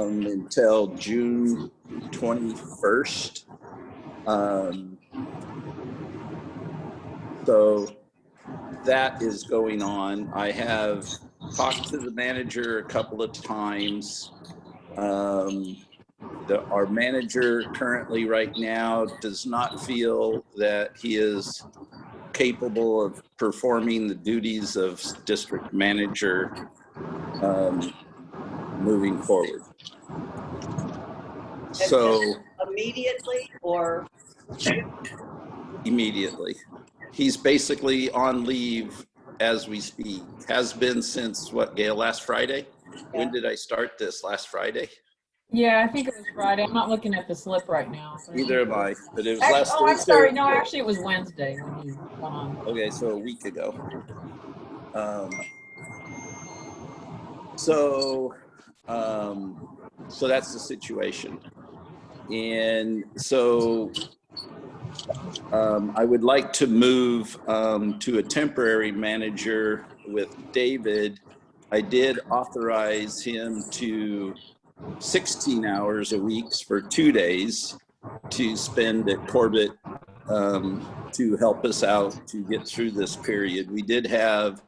until June 21st. So that is going on. I have talked to the manager a couple of times. Our manager currently right now does not feel that he is capable of performing the duties of district manager moving forward. So immediately or? Immediately. He's basically on leave as we speak. Has been since what, Gail, last Friday? Yeah. When did I start this? Last Friday? Yeah, I think it was Friday. I'm not looking at the slip right now. So Either am I, but it was last Thursday. Oh, I'm sorry. No, actually it was Wednesday when you went on. Okay, so a week ago. So that's the situation. And so I would like to move to a temporary manager with David. I did authorize him to 16 hours a week for 2 days to spend at Corbett to help us out to get through this period. We did have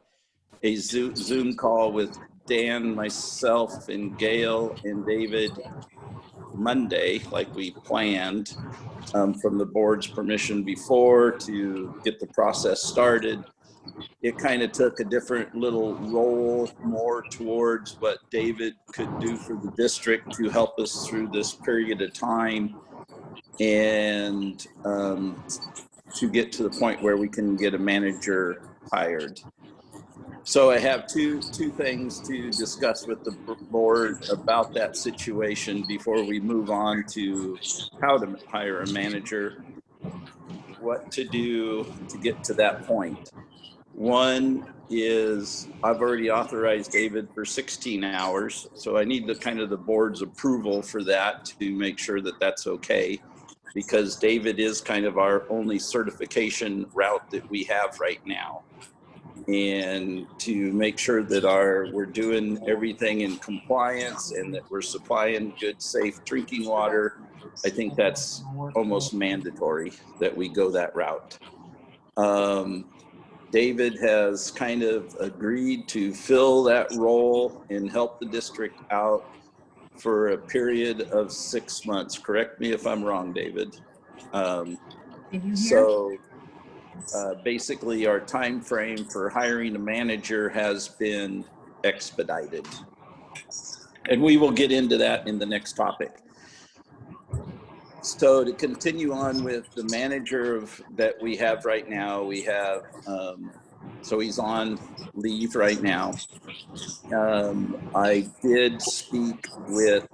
a Zoom call with Dan, myself, and Gail and David Monday, like we planned, from the board's permission before to get the process started. It kind of took a different little role more towards what David could do for the district to help us through this period of time and to get to the point where we can get a manager hired. So I have two things to discuss with the board about that situation before we move on to how to hire a manager, what to do to get to that point. One is I've already authorized David for 16 hours, so I need the board's approval for that to make sure that that's okay, because David is kind of our only certification route that we have right now. And to make sure that we're doing everything in compliance and that we're supplying good, safe drinking water, I think that's almost mandatory that we go that route. David has kind of agreed to fill that role and help the district out for a period of 6 months. Correct me if I'm wrong, David. Basically our time frame for hiring a manager has been expedited. And we will get into that in the next topic. So to continue on with the manager that we have right now, we have, so he's on leave right now. I did speak with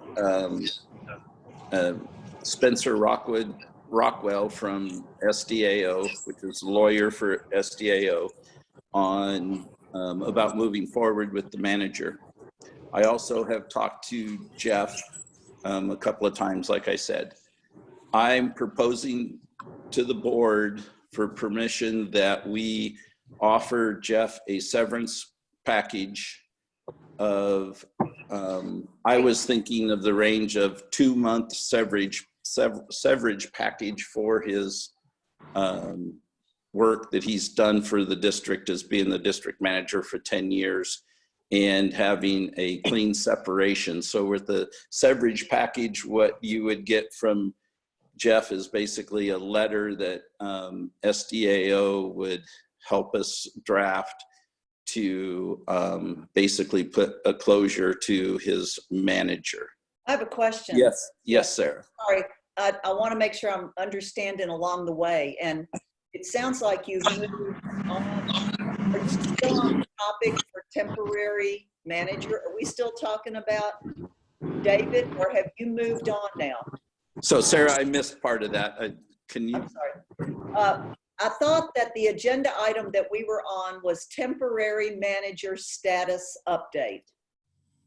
Spencer Rockwell from SDAO, which is a lawyer for SDAO, on about moving forward with the manager. I also have talked to Jeff a couple of times, like I said. I'm proposing to the board for permission that we offer Jeff a severance package of, I was thinking of the range of 2-month severage package for his work that he's done for the district as being the district manager for 10 years and having a clean separation. So with the severage package, what you would get from Jeff is basically a letter that SDAO would help us draft to basically put a closure to his manager. I have a question. Yes, Sarah. Sorry, I want to make sure I'm understanding along the way. And it sounds like you've moved on. Are you still on the topic for temporary manager? Are we still talking about David, or have you moved on now? So Sarah, I missed part of that. Can you? I'm sorry. I thought that the agenda item that we were on was temporary manager status update.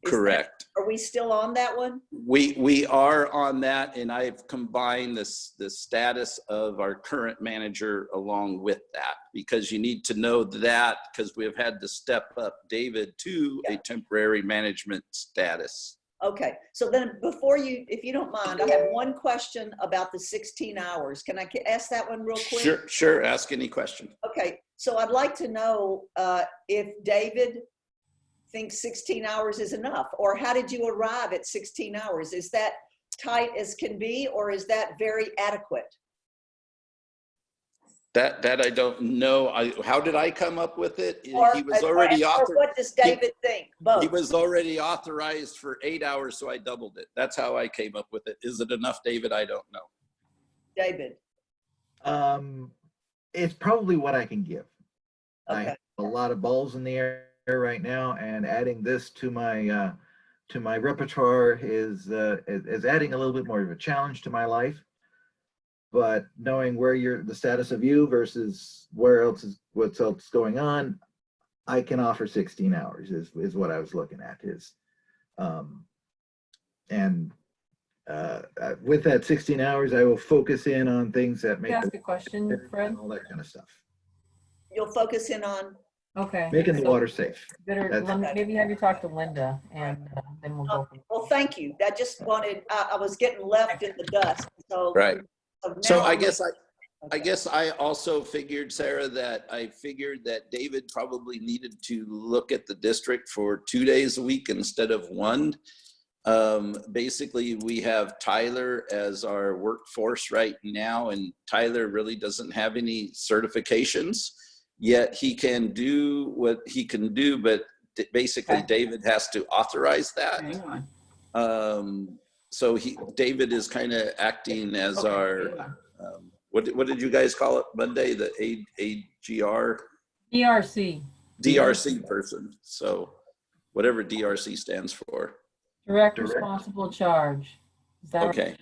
Correct. Are we still on that one? We are on that, and I've combined the status of our current manager along with that, because you need to know that, because we've had to step up David to a temporary management status. Okay, so then before you, if you don't mind, I have one question about the 16 hours. Can I ask that one real quick? Sure, sure. Ask any question. Okay, so I'd like to know if David thinks 16 hours is enough, or how did you arrive at 16 hours? Is that tight as can be, or is that very adequate? That I don't know. How did I come up with it? Or, He was already or what does David think? Both. He was already authorized for 8 hours, so I doubled it. That's how I came up with it. Is it enough, David? I don't know. David. It's probably what I can give. I Okay. have a lot of balls in the air right now, and adding this to my repertoire is adding a little bit more of a challenge to my life. But knowing where the status of you versus what's else going on, I can offer 16 hours is what I was looking at with that 16 hours, I will focus in on things that make Ask a question, Fred. and all that kind of stuff. You'll focus in on, Okay. Making the water safe. Maybe have you talk to Linda, and then we'll go from well, thank you. I just wanted, I was getting left in the dust. So, Right. So now I I'm- guess I also figured, Sarah, that David probably needed to look at the district for 2 days a week instead of one. Basically, we have Tyler as our workforce right now, and Tyler really doesn't have any certifications, yet he can do what he can do, but basically Okay. David has to authorize that. Hang on. So David is kind of acting as Okay, our, what did you guys call it Monday? The AGR? DRC person. So whatever DRC stands for. Direct responsible charge. Is that Okay.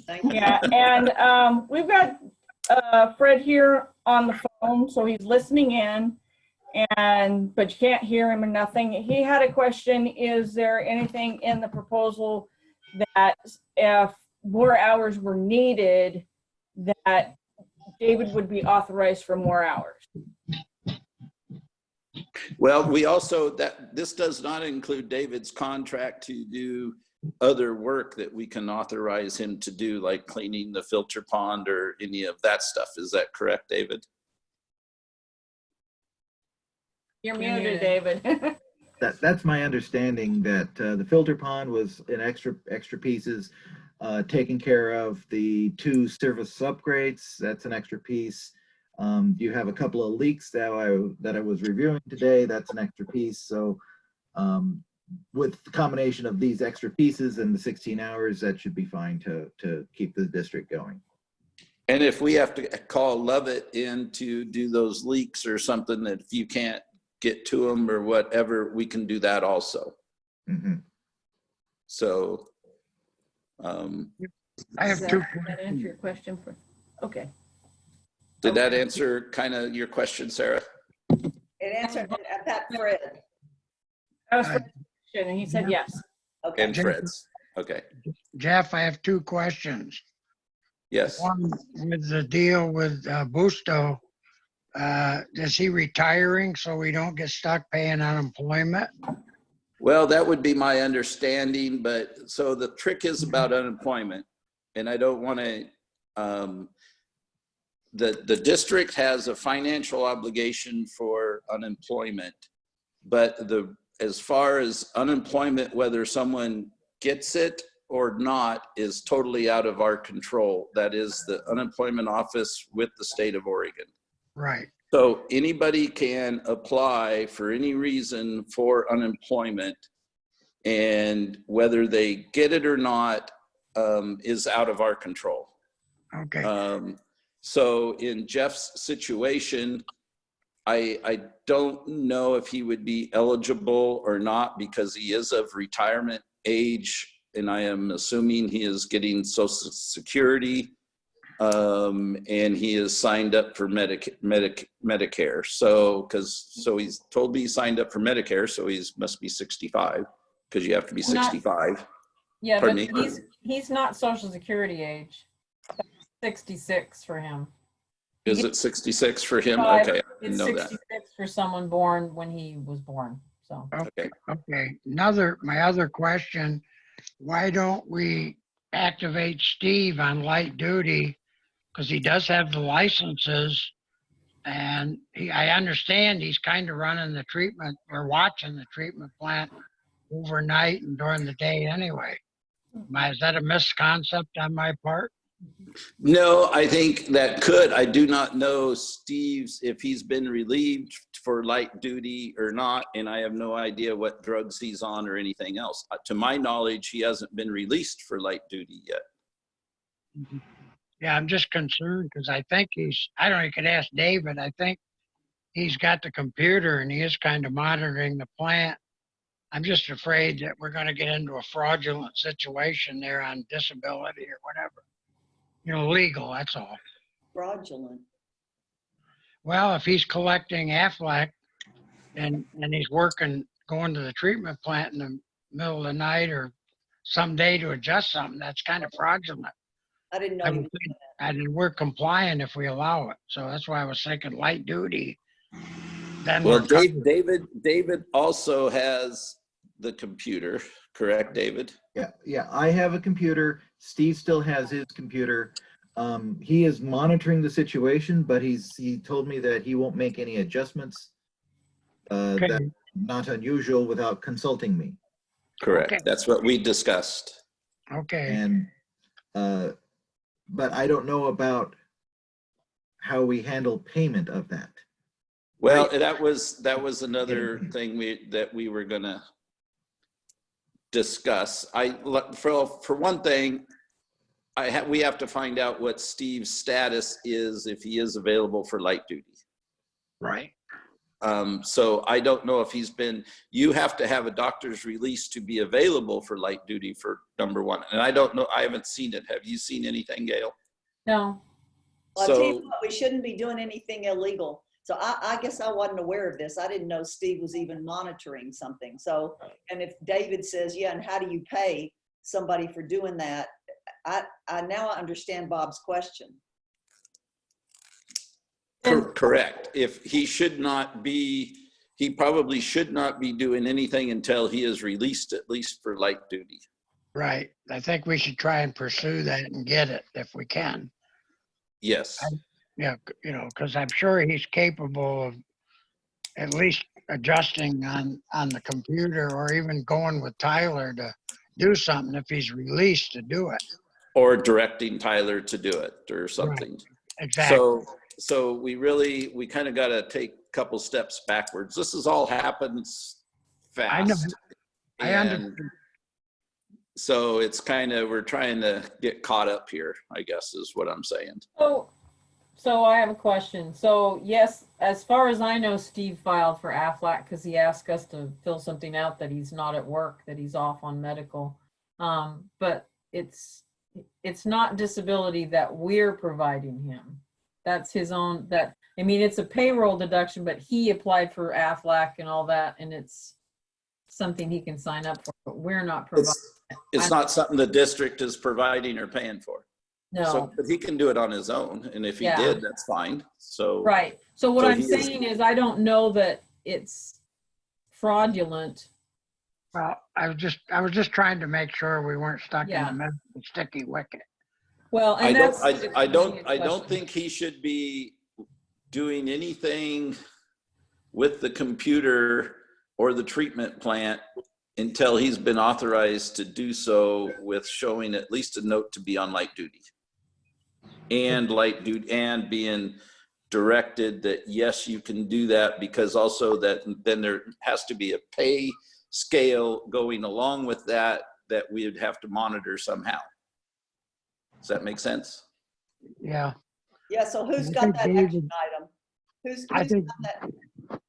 Thank you. Yeah, and we've got Fred here on the phone, so he's listening in, but you can't hear him or nothing. He had a question: is there anything in the proposal that, if more hours were needed, that David would be authorized for more hours? Well, we also, this does not include David's contract to do other work that we can authorize him to do, like cleaning the filter pond or any of that stuff. Is that correct, David? You're muted, David. That's my understanding, that the filter pond was an extra pieces. Taking care of the 2 service upgrades, that's an extra piece. You have a couple of leaks that I was reviewing today, that's an extra piece. So with the combination of these extra pieces and the 16 hours, that should be fine to keep the district going. And if we have to call Lovett in to do those leaks or something, that if you can't get to them or whatever, we can do that also. Mm-hmm. So I have Does two. that answer your question? Okay. did that answer kind of your question, Sarah? It answered that, Fred. That was Fred's question, and he said yes. Okay. And Fred's. Okay. Jeff, I have 2 questions. Yes. One, with the deal with Busto, is he retiring so we don't get stuck paying unemployment? Well, that would be my understanding, but so the trick is about unemployment, and I don't want to, the district has a financial obligation for unemployment, but as far as unemployment, whether someone gets it or not is totally out of our control. That is the unemployment office with the state of Oregon. Right. So anybody can apply for any reason for unemployment, and whether they get it or not is out of our control. Okay. So in Jeff's situation, I don't know if he would be eligible or not, because he is of retirement age, and I am assuming he is getting Social Security. And he is signed up for Medicare. So he's told me he signed up for Medicare, so he must be 65, because you have to be 65. Yeah, Pardon but me? he's not Social Security age. That's 66 for him. Is it 66 for him? Five. Okay, I didn't It's know that. 66 for someone born when he was born. So, Okay, okay. My other question, why don't we activate Steve on light duty? Because he does have the licenses and I understand he's kind of running the treatment or watching the treatment plant overnight and during the day anyway. Is that a misconcept on my part? No, I think that could. I do not know Steve's, if he's been relieved for light duty or not, and I have no idea what drugs he's on or anything else. To my knowledge, he hasn't been released for light duty yet. Yeah, I'm just concerned because I think I don't know, you could ask David. I think he's got the computer and he is kind of monitoring the plant. I'm just afraid that we're going to get into a fraudulent situation there on disability or whatever. Legal, that's all. Fraudulent. Well, if he's collecting Aflac and he's going to the treatment plant in the middle of the night or some day to adjust something, that's kind of fraudulent. I didn't know I you would were think- doing that. and we're compliant if we allow it. So that's why I was thinking light duty. Then Well, we're covered. David also has the computer, correct, David? Yeah, I have a computer. Steve still has his computer. He is monitoring the situation, but he told me that he won't make any adjustments. Okay. That's not unusual without consulting me. Correct. Okay. That's what we discussed. Okay. And but I don't know about how we handle payment of that. Well, that was another thing that we were gonna discuss. For one thing, we have to find out what Steve's status is, if he is available for light duty. Right. So I don't know if you have to have a doctor's release to be available for light duty for number one. And I don't know, I haven't seen it. Have you seen anything, Gail? no, Well, I'll tell you So, what, we shouldn't be doing anything illegal. So I guess I wasn't aware of this. I didn't know Steve was even monitoring something. So, and if David says, yeah, and how do you pay somebody for doing that? Now I understand Bob's question. correct. If he probably should not be doing anything until he is released, at least for light duty. Right. I think we should try and pursue that and get it if we can. Yes. Yeah, because I'm sure he's capable of at least adjusting on the computer or even going with Tyler to do something if he's released to do it. Or directing Tyler to do it or something. Exactly. So we kind of got to take a couple steps backwards. This has all happens I know. fast. I And understand. so it's we're trying to get caught up here, I guess is what I'm saying. so I have a question. So yes, as far as I know, Steve filed for Aflac because he asked us to fill something out that he's not at work, that he's off on medical. But it's not disability that we're providing him. That's his own, it's a payroll deduction, but he applied for Aflac and all that, and it's something he can sign up for, but we're not providing. It's not something the district is providing or paying for. No. So, but he can do it on his own, and if he Yeah. did, that's fine. So Right. So what So I'm he is- saying is I don't know that it's fraudulent. Well, I was just trying to make sure we weren't stuck in Yeah. the middle of the sticky wicket. Well, I and don't, that's. I don't think he should be doing anything with the computer or the treatment plant until he's been authorized to do so with showing at least a note to be on light duty. And light duty, and being directed that, yes, you can do that, because also that then there has to be a pay scale going along with that we would have to monitor somehow. Does that make sense? Yeah. Yeah, so who's I got think that David- action item? Who's I got think that?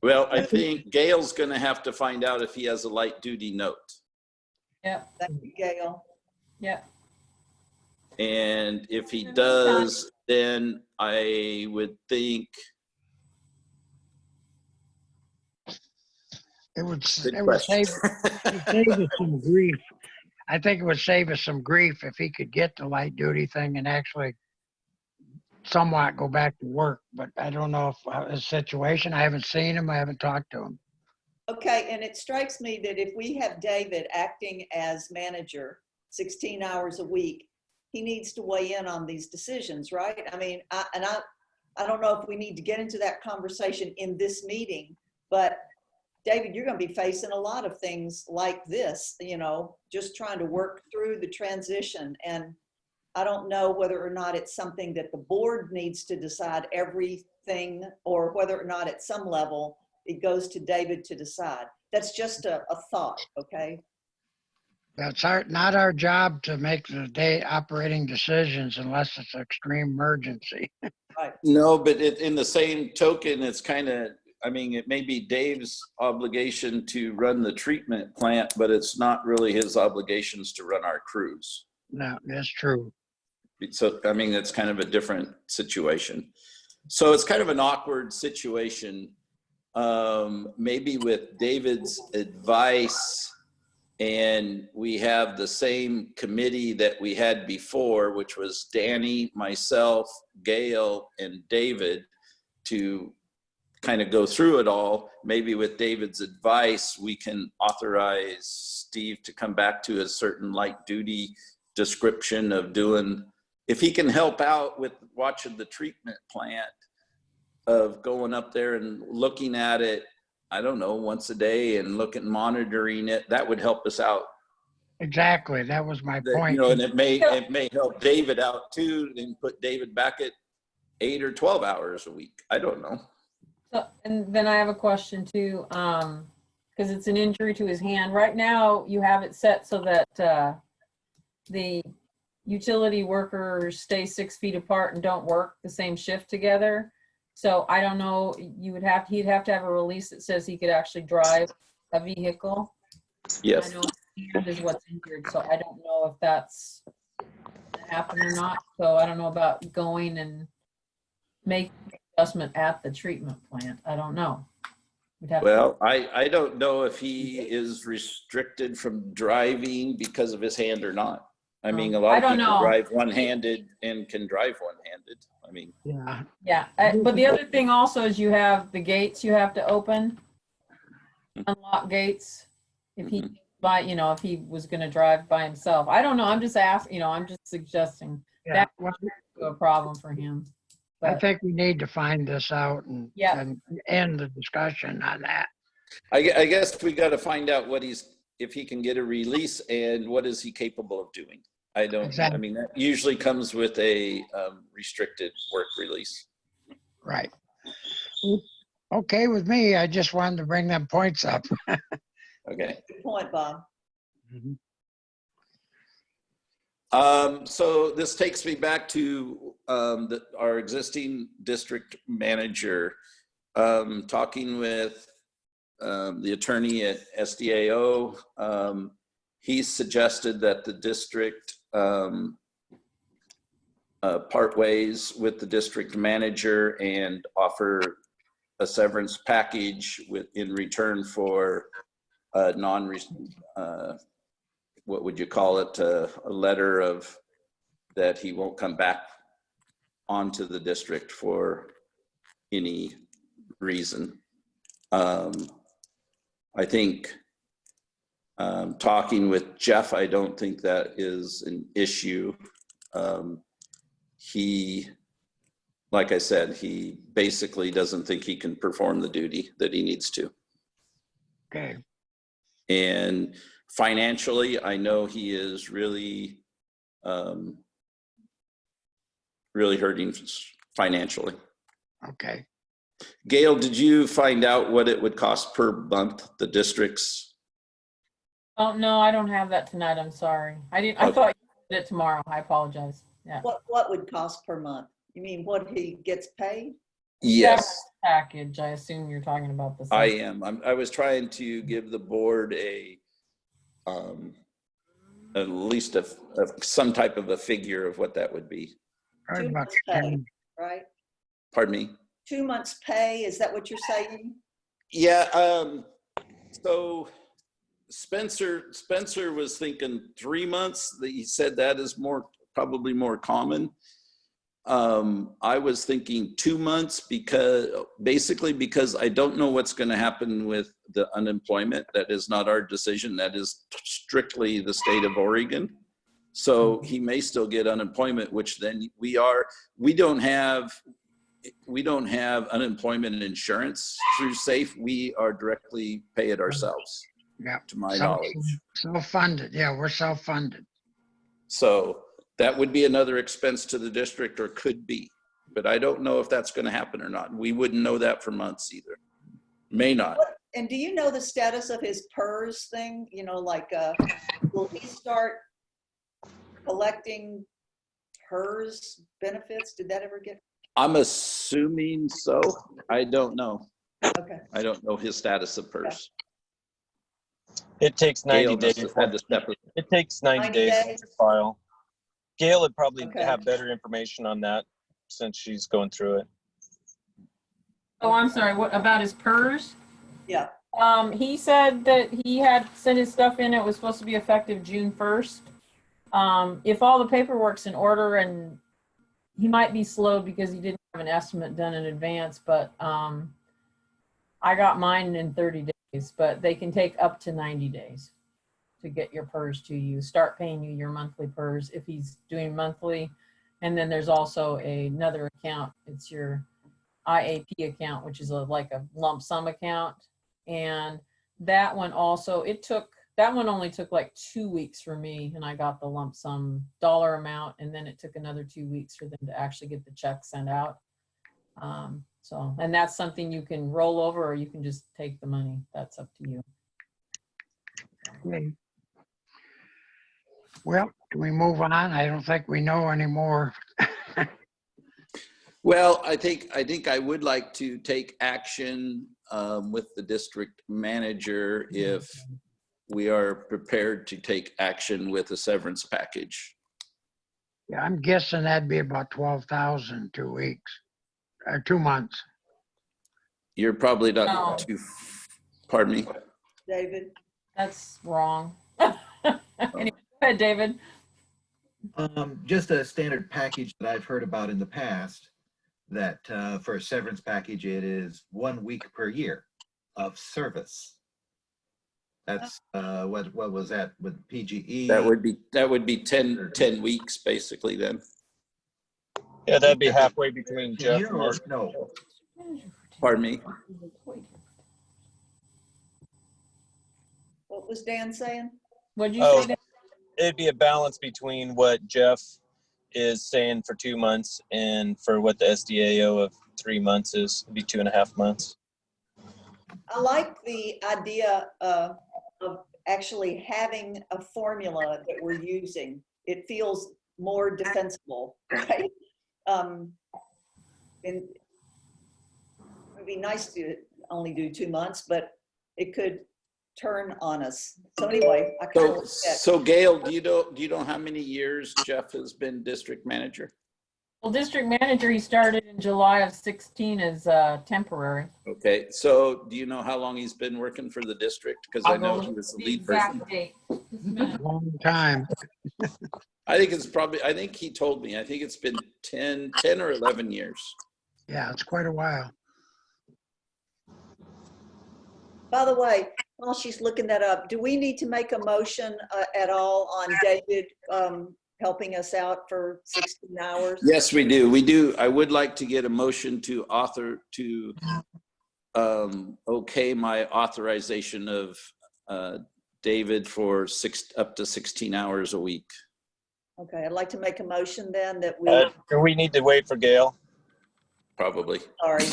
Well, I think Gail's going to have to find out if he has a light duty note. Yep. Thank you, Gail. Yep. And if he does, then I would think, it would good save question. us some grief. I think it would save us some grief if he could get the light duty thing and actually somewhat go back to work. But I don't know if his situation, I haven't seen him, I haven't talked to him. Okay, and it strikes me that if we have David acting as manager 16 hours a week, he needs to weigh in on these decisions, right? I mean, I don't know if we need to get into that conversation in this meeting, but David, you're going to be facing a lot of things like this, you know, just trying to work through the transition. And I don't know whether or not it's something that the board needs to decide everything, or whether or not at some level it goes to David to decide. That's just a thought, okay? That's not our job to make the day operating decisions unless it's an extreme emergency. Right. No, but in the same token, it's kind of, I mean, it may be Dave's obligation to run the treatment plant, but it's not really his obligations to run our crews. No, that's true. So, I mean, it's kind of a different situation. So it's kind of an awkward situation. Maybe with David's advice, and we have the same committee that we had before, which was Danny, myself, Gail, and David, to kind of go through it all. Maybe with David's advice, we can authorize Steve to come back to a certain light duty description of doing, if he can help out with watching the treatment plant, of going up there and looking at it, I don't know, once a day, and monitoring it, that would help us out. Exactly. That was my That, point. you know, and it may help David out too, and put David back at 8 or 12 hours a week. I don't know. So, and then I have a question too, because it's an injury to his hand. Right now, you have it set so that the utility workers stay 6 feet apart and don't work the same shift together. So I don't know, he'd have to have a release that says he could actually drive a vehicle. Yes. I know his hand is what's injured, so I don't know if that's gonna happen or not. So I don't know about going and making adjustment at the treatment plant. I don't know. We'd have to- Well, I don't know if he is restricted from driving because of his hand or not. I mean, a lot I of don't people know. drive one-handed and can drive one-handed. I mean, Yeah. Yeah, but the other thing also is you have the gates you have to open, unlock gates. If he if he was going to drive by himself, I don't know. I'm just asking. I'm just suggesting Yeah. that Well, could be a problem for him. I But think we need to find this out and, Yeah. and end the discussion on that. I guess we got to find out if he can get a release, and what is he capable of doing. I don't, Exactly. I mean, that usually comes with a restricted work release. Right. Okay with me. I just wanted to bring them points up. Okay. Good point, Bob. So this takes me back to our existing district manager, talking with the attorney at SDAO. He suggested that the district part ways with the district manager and offer a severance package in return for what would you call it, a letter of that he won't come back onto the district for any reason. I think talking with Jeff, I don't think that is an issue. He, like I said, he basically doesn't think he can perform the duty that he needs to. Okay. And financially, I know he is really, really hurting financially. Okay. Gail, did you find out what it would cost per month, the districts? oh no, I don't have that tonight. I'm sorry. I didn't. I Okay. thought you did it tomorrow. I apologize. Yeah. What would cost per month? You mean what he gets paid? Yes, Package. I assume you're talking about the. I am. I was trying to give the board at least some type of a figure of what that would be. Very 2 much. months pay, right? Pardon me? 2 months pay, is that what you're saying? Yeah, so Spencer was thinking 3 months. He said that is probably more common. I was thinking 2 months because I don't know what's going to happen with the unemployment. That is not our decision. That is strictly the state of Oregon. So he may still get unemployment, which then we don't have unemployment insurance through SAFE. We are directly pay it ourselves, Yeah. to my knowledge. Self-funded. Yeah, we're self-funded. So that would be another expense to the district, or could be, but I don't know if that's going to happen or not. We wouldn't know that for months either. May not. And do you know the status of his PERS thing? You know, like, will he start collecting PERS benefits? Did that ever get? I'm assuming so. I don't know. Okay. I don't know his status of PERS. It takes 90 Gail days. must have had to step it. It takes 90 90 days days? to file. Gail would probably Okay. have better information on that since she's going through it. Oh, I'm sorry, what about his PERS? Yeah. He said that he had sent his stuff in, it was supposed to be effective June 1st. If all the paperwork's in order, and he might be slow because he didn't have an estimate done in advance, but I got mine in 30 days, but they can take up to 90 days to get your PERS to you, start paying you your monthly PERS if he's doing monthly. And then there's also another account. It's your IAP account, which is like a lump sum account. And that one also, that one only took like 2 weeks for me, and I got the lump sum dollar amount, and then it took another 2 weeks for them to actually get the check sent out. And that's something you can roll over, or you can just take the money. That's up to you. Okay. Well, do we move on? I don't think we know anymore. Well, I think I would like to take action with the district manager if we are prepared to take action with a severance package. Yeah, I'm guessing that'd be about 12,000 2 weeks, 2 months. You're probably No. not too, pardon me. David? That's wrong. Anyway, go ahead, David. Just a standard package that I've heard about in the past, that for a severance package, it is 1 week per year of service. That's what was that with PGE? That would be 10 weeks basically then. Yeah, that'd be halfway between Jeff Year and or us. no? Pardon me. What was Dan saying? What'd you Oh. say? Dan? It'd be a balance between what Jeff is saying for 2 months and for what the SDAO of 3 months is. It'd be 2.5 months. I like the idea of actually having a formula that we're using. It feels more defensible, right? And it would be nice to only do 2 months, but it could turn on us. So anyway, I kind of like that. So Gail, do you know how many years Jeff has been district manager? Well, district manager, he started in July of 16 as temporary. Okay, so do you know how long he's been working for the district? Because I I'll know go he was the the lead person. exact date. Just a minute. Long time. I think he told me, I think it's been 10 or 11 years. Yeah, it's quite a while. By the way, while she's looking that up, do we need to make a motion at all on David helping us out for 16 hours? Yes, we do. We do. I would like to get a motion to okay my authorization of David for up to 16 hours a week. Okay, I'd like to make a motion then that we, Do we need to wait for Gail? Probably. sorry.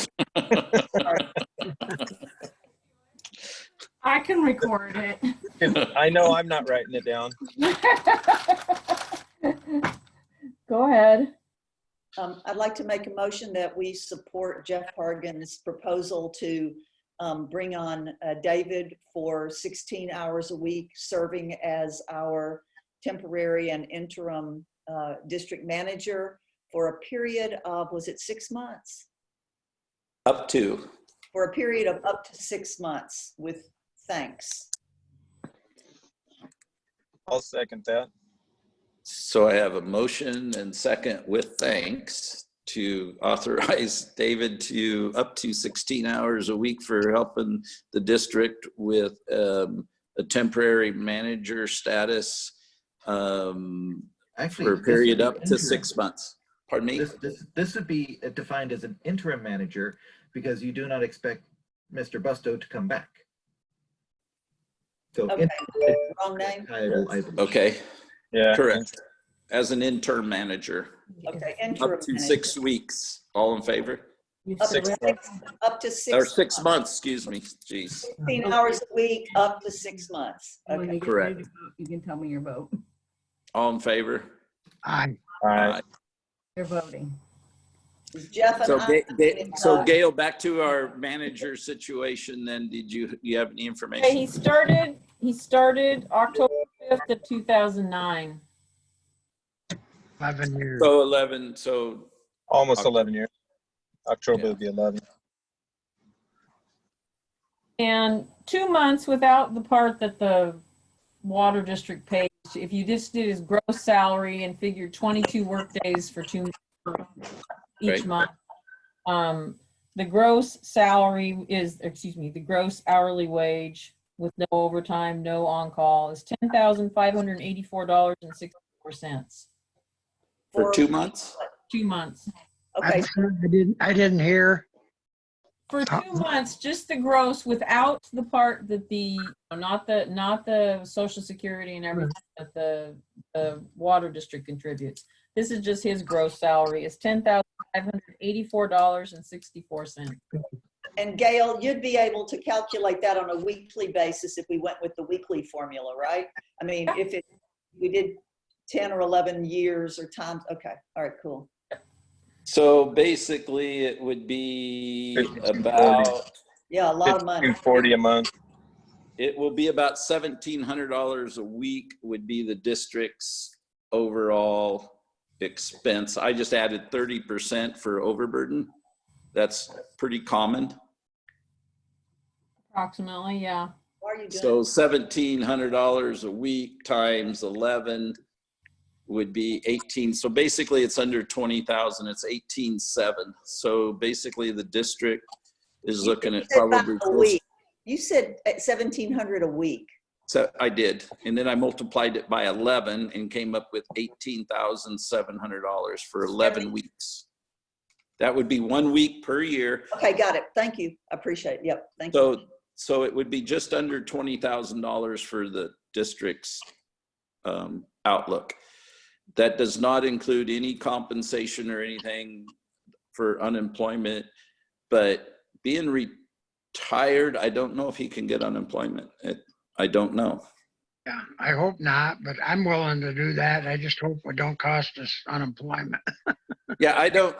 Sorry. I can record it. I know I'm not writing it down. Go ahead. I'd like to make a motion that we support Jeff Hargan's proposal to bring on David for 16 hours a week, serving as our temporary and interim district manager for a period of, was it 6 months? Up to. For a period of up to 6 months with thanks. I'll second that. So I have a motion and second with thanks to authorize David to up to 16 hours a week for helping the district with a temporary manager status Actually, for a this period would up be to interim. 6 months. Pardon me? This would be defined as an interim manager because you do not expect Mr. Busto to come back. So Okay, wrong name. title, I believe. Okay, Yeah. correct. As an interim manager, Okay, interim up to manager. 6 weeks. All in favor? Up to 6 six, months. up to Or 6 6 months, excuse me. Jeez. 16 hours a week, up to 6 months. When Okay. they get Correct. ready to vote, you can tell me your vote. All in favor? Aye. Aye. You're voting. Is Jeff and So, I, so Gail, back to our manager situation then, do you have any Okay, information? he started October 5th of 2009. 11 years. So 11, so, Almost 11 years. October will be 11. And 2 months without the part that the water district pays. If you just did his gross salary and figured 22 work days for each Right. month, the gross salary is, excuse me, the gross hourly wage with no overtime, no on-call is $10,584.64. for 2 months? 2 months. okay, I didn't hear. For 2 months, just the gross without the part that not the social security and everything that the water district contributes. This is just his gross salary. It's $10,584.64. and Gail, you'd be able to calculate that on a weekly basis if we went with the weekly formula, right? I mean, if we did 10 or 11 years or times, okay, all right, cool. So basically it would be 52.40. about, Yeah, a lot of money. 240 a month. it will be about $1,700 a week would be the district's overall expense. I just added 30% for overburden. That's pretty common. Approximately, yeah. Why are you doing So $1,700 a week times 11 would be 18. So basically it's under 20,000. It's 18,700. So basically the district is looking at You said about probably a close. week. You said 1,700 a week. So I did. And then I multiplied it by 11 and came up with $18,700 for 11 weeks. That would be 1 week per year. Okay, got it. Thank you. I appreciate it. Yep, thank you. So it would be just under $20,000 for the district's outlook. That does not include any compensation or anything for unemployment, but being retired, I don't know if he can get unemployment. I don't know. Yeah, I hope not, but I'm willing to do that. I just hope it don't cost us unemployment. Yeah, I don't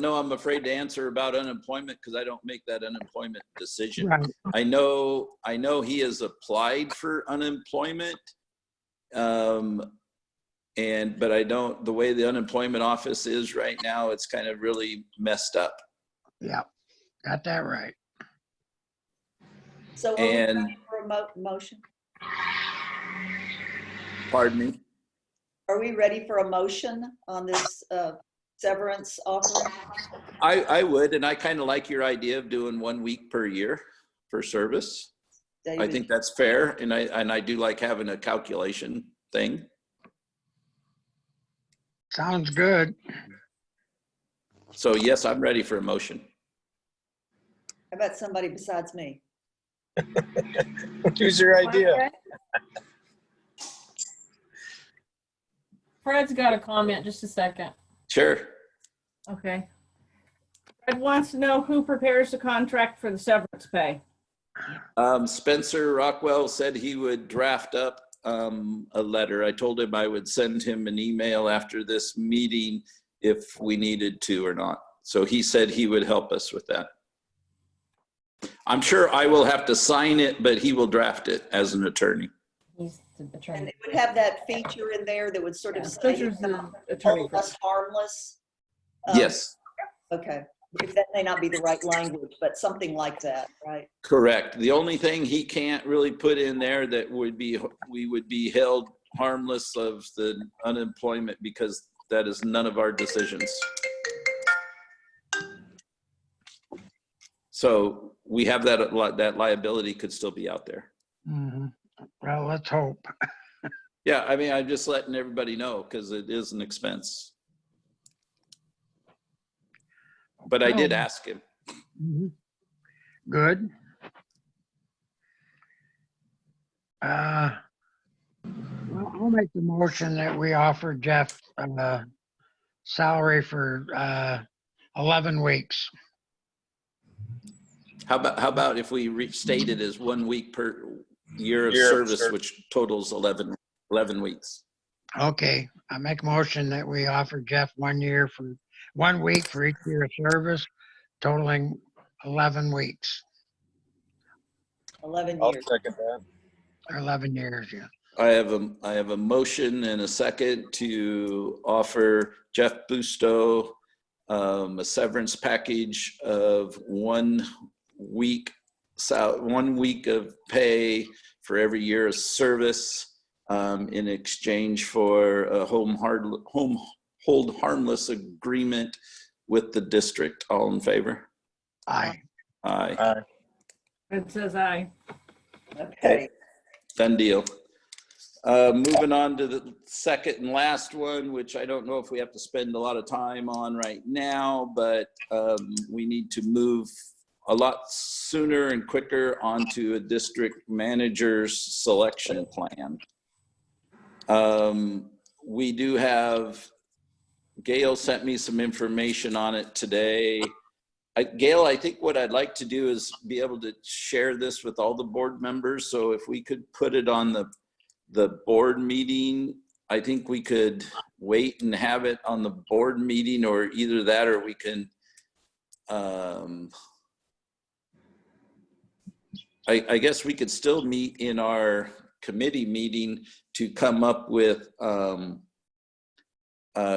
know. I'm afraid to answer about unemployment because I don't make that unemployment decision. Right. I know he has applied for unemployment. But I don't, the way the unemployment office is right now, it's kind of really messed up. Yeah, got that right. So are we And ready for a motion? pardon me. Are we ready for a motion on this severance offering? I would, and I kind of like your idea of doing 1 week per year for service. I David? think that's fair, and I do like having a calculation thing. Sounds good. So yes, I'm ready for a motion. How about somebody besides me? Choose your idea. Fred's got a comment, just a second. Sure. Okay. Fred wants to know who prepares the contract for the severance pay. Spencer Rockwell said he would draft up a letter. I told him I would send him an email after this meeting if we needed to or not. So he said he would help us with that. I'm sure I will have to sign it, but he will draft it as an attorney. He's the And attorney. it would have that feature in there that would sort of say Spencer's the attorney. hold us harmless. Yes, Okay, if that may not be the right language, but something like that, right? correct. The only thing he can't really put in there that we would be held harmless of the unemployment because that is none of our decisions. So we have that liability could still be out there. Mhm. Well, let's hope. Yeah, I mean, I'm just letting everybody know because it is an expense. But I did ask him. Mhm. Good. Well, I'll make the motion that we offer Jeff salary for 11 weeks. How about if we restate it as 1 week per year of Year of service, service. which totals 11 weeks. Okay, I make a motion that we offer Jeff 1 year for 1 week for each year of service, totaling 11 weeks, 11 I'll years. second that. or 11 years, yeah. I have a motion and a second to offer Jeff Busto a severance package of 1 week, 1 week of pay for every year of service in exchange for a hold harmless agreement with the district. All in favor? Aye. Aye. It says aye. Okay. Done deal. Moving on to the second and last one, which I don't know if we have to spend a lot of time on right now, but we need to move a lot sooner and quicker onto a district manager's selection plan. We do have, Gail sent me some information on it today. Gail, I think what I'd like to do is be able to share this with all the board members. So if we could put it on the board meeting, I think we could wait and have it on the board meeting, or either that, or we can, I guess we could still meet in our committee meeting to come up with,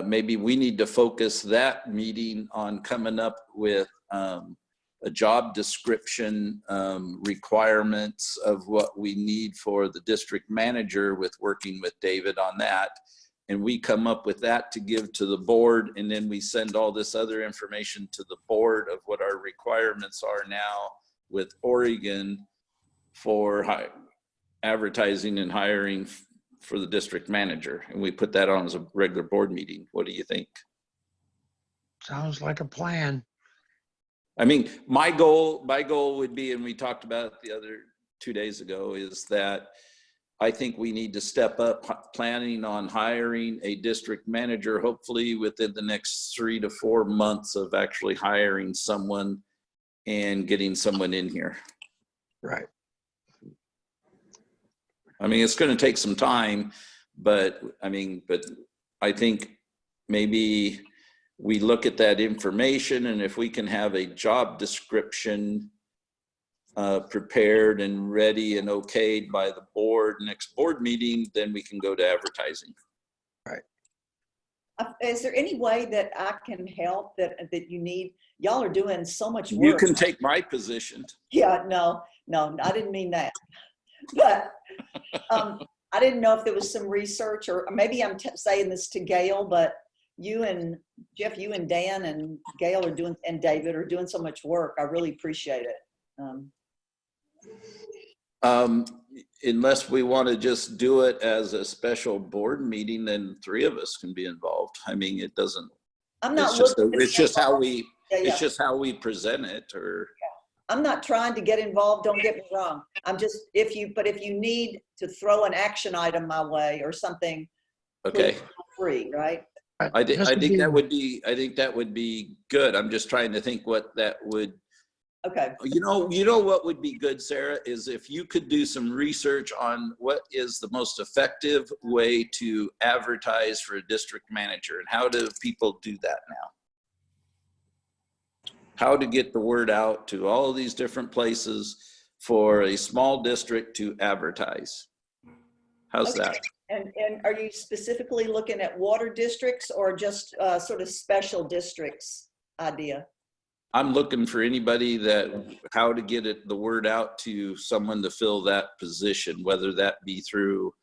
maybe we need to focus that meeting on coming up with a job description, requirements of what we need for the district manager, with working with David on that. And we come up with that to give to the board, and then we send all this other information to the board of what our requirements are now with Oregon for advertising and hiring for the district manager. And we put that on as a regular board meeting. What do you think? Sounds like a plan. I mean, my goal would be, and we talked about it the other 2 days ago, is that I think we need to step up planning on hiring a district manager, hopefully within the next 3 to 4 months of actually hiring someone and getting someone in here. Right. I mean, it's going to take some time, but I think maybe we look at that information, and if we can have a job description prepared and ready and okayed by the board next board meeting, then we can go to advertising. Right. Is there any way that I can help that you need? Y'all are doing so much work. You can take my position. Yeah, no, I didn't mean that. But I didn't know if there was some research, or maybe I'm saying this to Gail, but you and Jeff, you and Dan and Gail are doing, and David are doing so much work. I really appreciate it. Unless we want to just do it as a special board meeting, then 3 of us can be involved. I mean, it doesn't, I'm not it's just how we, Yeah. it's just how we present it, or. I'm not trying to get involved. Don't get me wrong. I'm just, if you need to throw an action item my way or something, Okay. please feel free, right? I think that would be good. I'm just trying to think what that would. Okay. You know what would be good, Sarah, is if you could do some research on what is the most effective way to advertise for a district manager, and how do people do that now? How to get the word out to all of these different places for a small district to advertise. How's Okay. that? And are you specifically looking at water districts, or just sort of special districts idea? I'm looking for anybody how to get the word out to someone to fill that position, whether that be through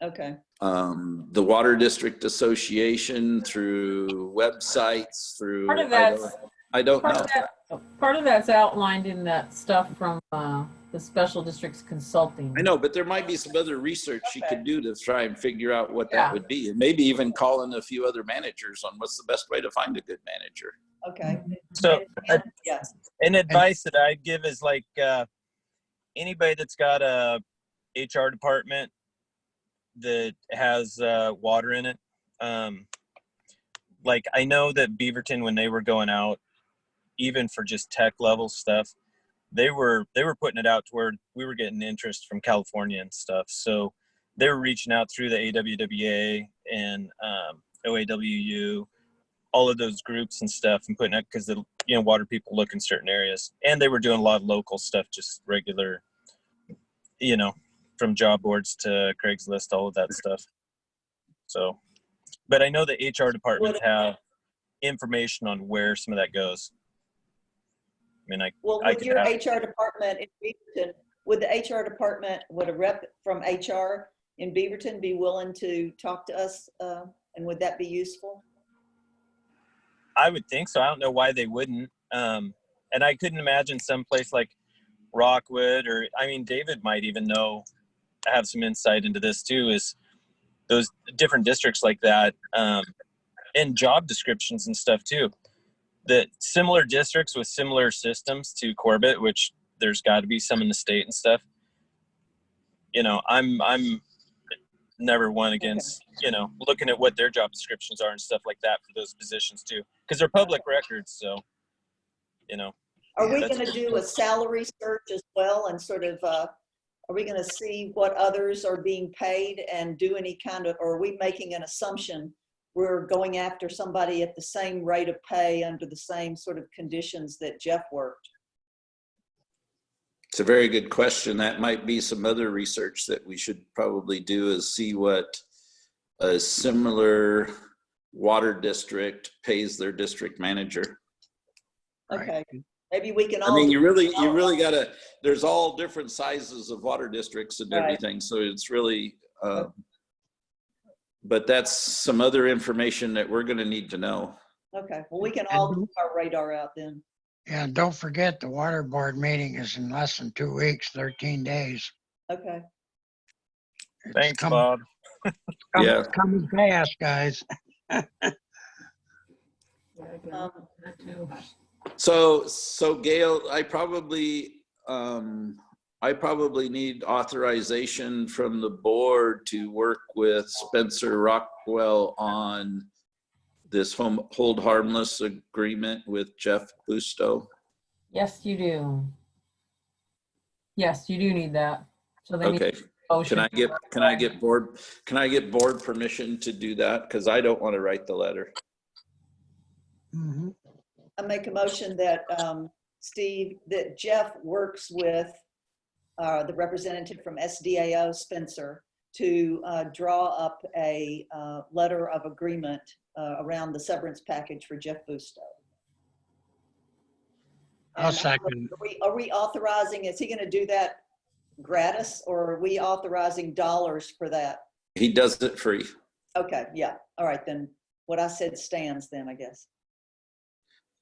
Okay. The Water District Association, through websites, through, Part of that's, I don't know. part of that's outlined in that stuff from the Special Districts Consulting. I know, but there might be some other research you Okay. could do to try and figure out what Yeah. that would be. And maybe even call in a few other managers on what's the best way to find a good manager. Okay. So Yes. an advice that I'd give is like anybody that's got a HR department that has water in it. Like I know that Beaverton, when they were going out, even for just tech level stuff, they were putting it out to where we were getting interest from California and stuff. So they were reaching out through the AWWA and OAWU, all of those groups and stuff, and putting it because the water people look in certain areas, and they were doing a lot of local stuff, just regular, from job boards to Craigslist, all of that stuff. So, but I know the HR departments have information on where some of that goes. I mean, Well, I with could your have, HR department in Beaverton, would the HR department, would a rep from HR in Beaverton be willing to talk to us? And would that be useful? I would think so. I don't know why they wouldn't. And I couldn't imagine some place like Rockwood, or I mean, David might even have some insight into this too, is those different districts like that, and job descriptions and stuff too. The similar districts with similar systems to Corbett, which there's got to be some in the state and stuff. I'm never one against, looking at what their job descriptions are and stuff like that for those positions too, because they're public records. So, Are we going to do a salary search as well, and sort of, are we going to see what others are being paid and do any kind of, or are we making an assumption we're going after somebody at the same rate of pay under the same sort of conditions that Jeff worked? It's a very good question. That might be some other research that we should probably do, is see what a similar water district pays their district manager. Okay. Maybe we can I all. mean, you really gotta, there's all different sizes of water districts and Right. everything. So it's really, but that's some other information that we're gonna need to know. Okay, well, we can all keep our radar out then. Yeah, and don't forget the water board meeting is in less than 2 weeks, 13 days. Okay. It's thanks, Bob. Yeah. Coming fast, guys. Yeah, I got that too. So Gail, I probably need authorization from the board to work with Spencer Rockwell on this hold harmless agreement with Jeff Busto. Yes, you do. Yes, you do need that. So they need Okay. a motion. Can I get board permission to do that? Because I don't want to write the letter. Mhm. I make a motion that, Steve, that Jeff works with the representative from SDAO, Spencer, to draw up a letter of agreement around the severance package for Jeff Busto. I'll And second. Are we authorizing, is he going to do that gratis, or are we authorizing dollars for that? He does it free. Okay, yeah. All right, then what I said stands then, I guess.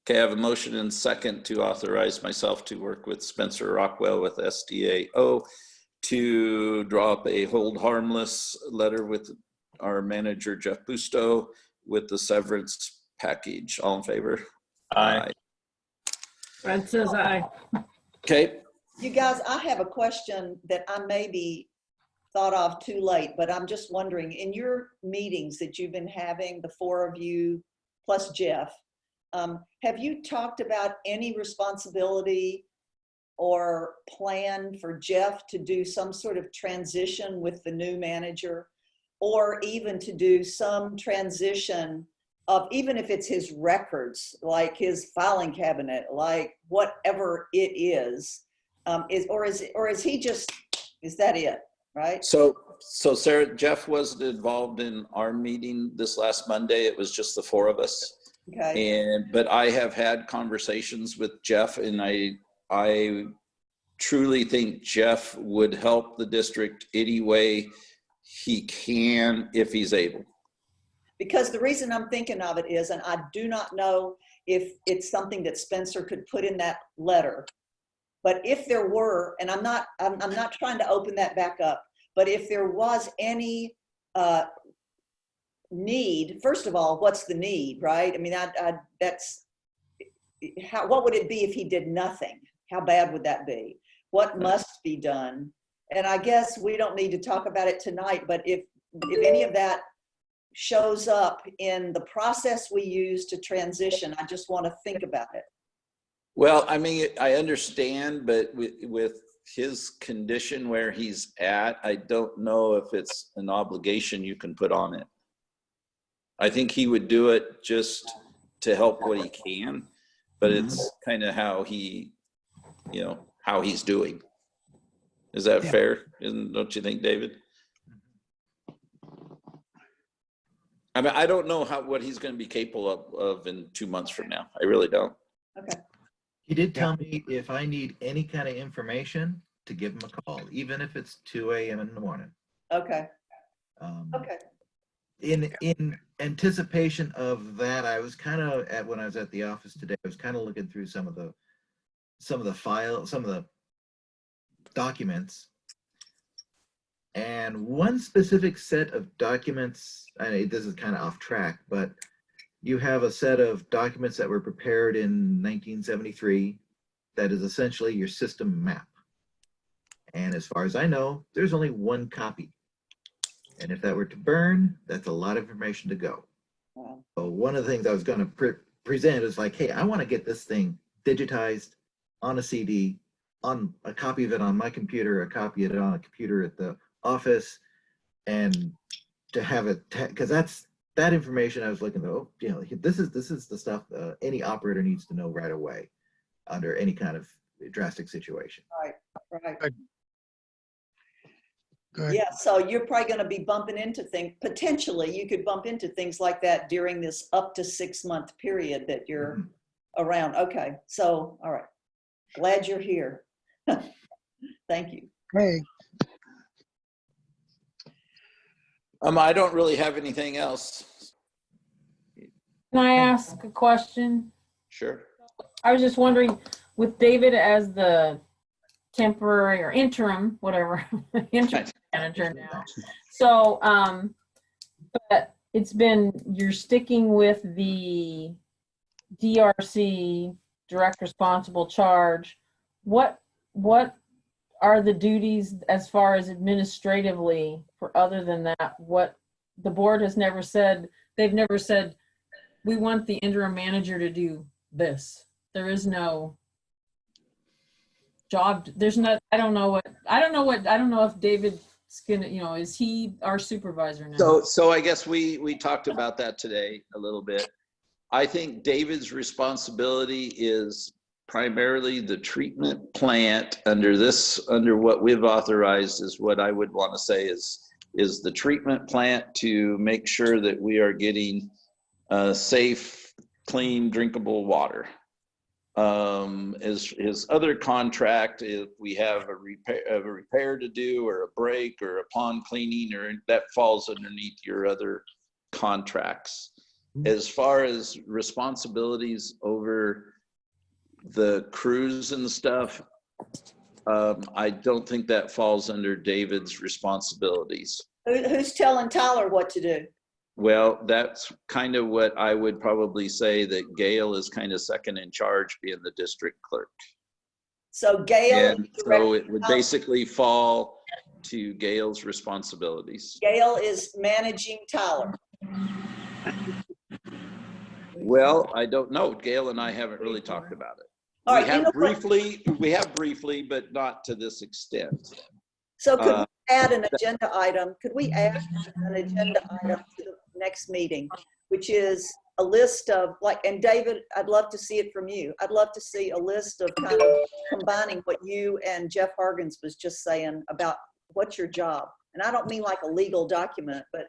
Okay, I have a motion and second to authorize myself to work with Spencer Rockwell with SDAO to draw up a hold harmless letter with our manager, Jeff Busto, with the severance package. All in favor? Aye. Fred says aye. Okay. You guys, I have a question that I maybe thought of too late, but I'm just wondering, in your meetings that you've been having, the four of you plus Jeff, have you talked about any responsibility or plan for Jeff to do some sort of transition with the new manager, or even to do some transition of, even if it's his records, like his filing cabinet, like whatever it is, is he just, is that it, right? So Sarah, Jeff wasn't involved in our meeting this last Monday. It was just the four of us. Okay. But I have had conversations with Jeff, and I truly think Jeff would help the district any way he can if he's able. Because the reason I'm thinking of it is, and I do not know if it's something that Spencer could put in that letter, but if there were, and I'm not trying to open that back up, but if there was any need, first of all, what's the need, right? I mean, that's what would it be if he did nothing? How bad would that be? What must be done? And I guess we don't need to talk about it tonight, but if any of that shows up in the process we use to transition, I just want to think about it. Well, I mean, I understand, but with his condition where he's at, I don't know if it's an obligation you can put on it. I think he would do it just to help what he can, but it's kind of how he, you know, how he's doing. Is that fair? Don't you think, David? I mean, I don't know what he's going to be capable of in 2 months from now. I really don't. Okay. He did tell me if I need any kind of information to give him a call, even if it's 2 a.m. in the morning. Okay. Okay. In anticipation of that, I was kind of when I was at the office today, I was kind of looking through some of the files, some of the documents, and one specific set of documents. I know this is kind of off track, but you have a set of documents that were prepared in 1973 that is essentially your system map. And as far as I know, there's only one copy. And if that were to burn, that's a lot of information to go. Wow. So one of the things I was going to present is like, hey, I want to get this thing digitized on a CD, on a copy of it on my computer, a copy of it on a computer at the office, and to have it, because that's that information I was looking at. Oh, you know, this is the stuff any operator needs to know right away under any kind of drastic situation. Right. Good. Yeah, so you're probably going to be bumping into things, potentially you could bump into things like that during this up to 6 month period that you're around. Okay, so, all right. Glad you're here. Thank you. Hey, I don't really have anything else. Can I ask a question? Sure. I was just wondering, with David as the temporary or interim, whatever, interim manager now. So, but you're sticking with the DRC, direct responsible charge. What are the duties as far as administratively for other than that? What the board has never said, they've never said, we want the interim manager to do this. There is no job. There's not, I don't know if David's gonna, you know, is he our supervisor now? So I guess we talked about that today a little bit. I think David's responsibility is primarily the treatment plant under what we've authorized is what I would want to say is the treatment plant to make sure that we are getting safe, clean, drinkable water. His other contract, if we have a repair to do or a break or a pond cleaning, or that falls underneath your other contracts. As far as responsibilities over the crews and stuff, I don't think that falls under David's responsibilities. Who's telling Tyler what to do? Well, that's kind of what I would probably say, that Gail is kind of second in charge, being the district clerk. So Gail, And so it would basically fall to Gail's responsibilities. Gail is managing Tyler. Well, I don't know. Gail and I haven't really talked about it. All We right, have briefly, but not to this extent. So could we add an agenda item? Could we add an agenda item to the next meeting, which is a list of and David, I'd love to see it from you. I'd love to see a list of kind of combining what you and Jeff Hargens was just saying about what's your job. And I don't mean like a legal document, but